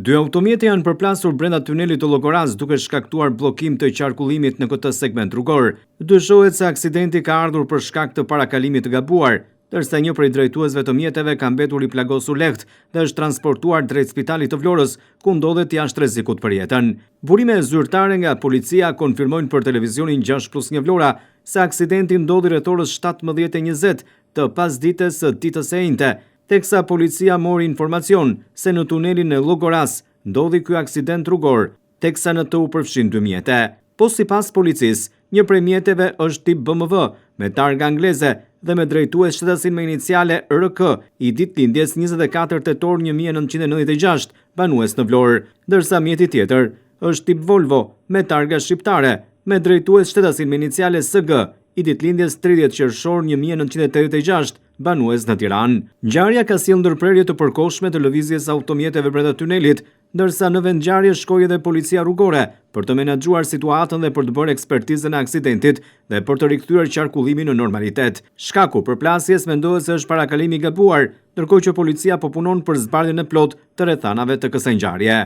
Dy automjete janë përplasur brenda tunelit të Llogoras duke shkaktuar bllokim të qarkullimit në këtë segment rrugor. Dyshohet se aksidenti ka ardhur për shkak të parakalimit të gabuar, ndërsa një prej drejtuesve të mjeteve ka mbetur i plagosur lehtë dhe është transportuar drejt spitalit të Vlorës, ku ndodhet jashtë rrezikut për jetën. Burime zyrtare nga policia konfirmojnë për televizionin 6+1 Vlora se aksidenti ndodhi rreth orës 17:20 të pasdites së ditës së njëjtë, teksa policia mori informacion se në tunelin e Llogoras ndodhi ky aksident rrugor, teksa në të u përfshin dy mjete. Po sipas policisë, një prej mjeteve është tip BMW me targa angleze dhe me drejtues shtetasin me iniciale RK, i ditëlindjes 24 tetor 1996, banues në Vlorë, ndërsa mjeti tjetër është tip Volvo me targa shqiptare, me drejtues shtetasin me iniciale SG, i ditëlindjes 30 qershor 1986, banues në Tiranë. Ngjarja ka sjellë ndërprerje të përkohshme të lëvizjes automjeteve brenda tunelit, ndërsa në vendngjarje shkoi edhe policia rrugore për të menaxhuar situatën dhe për të bërë ekspertizën e aksidentit dhe për të rikthyer qarkullimin në normalitet. Shkaku për plasjes mendohet se është parakalimi i gabuar, ndërkohë që policia po punon për zbardhjen e plotë të rrethanave të kësaj ngjarje.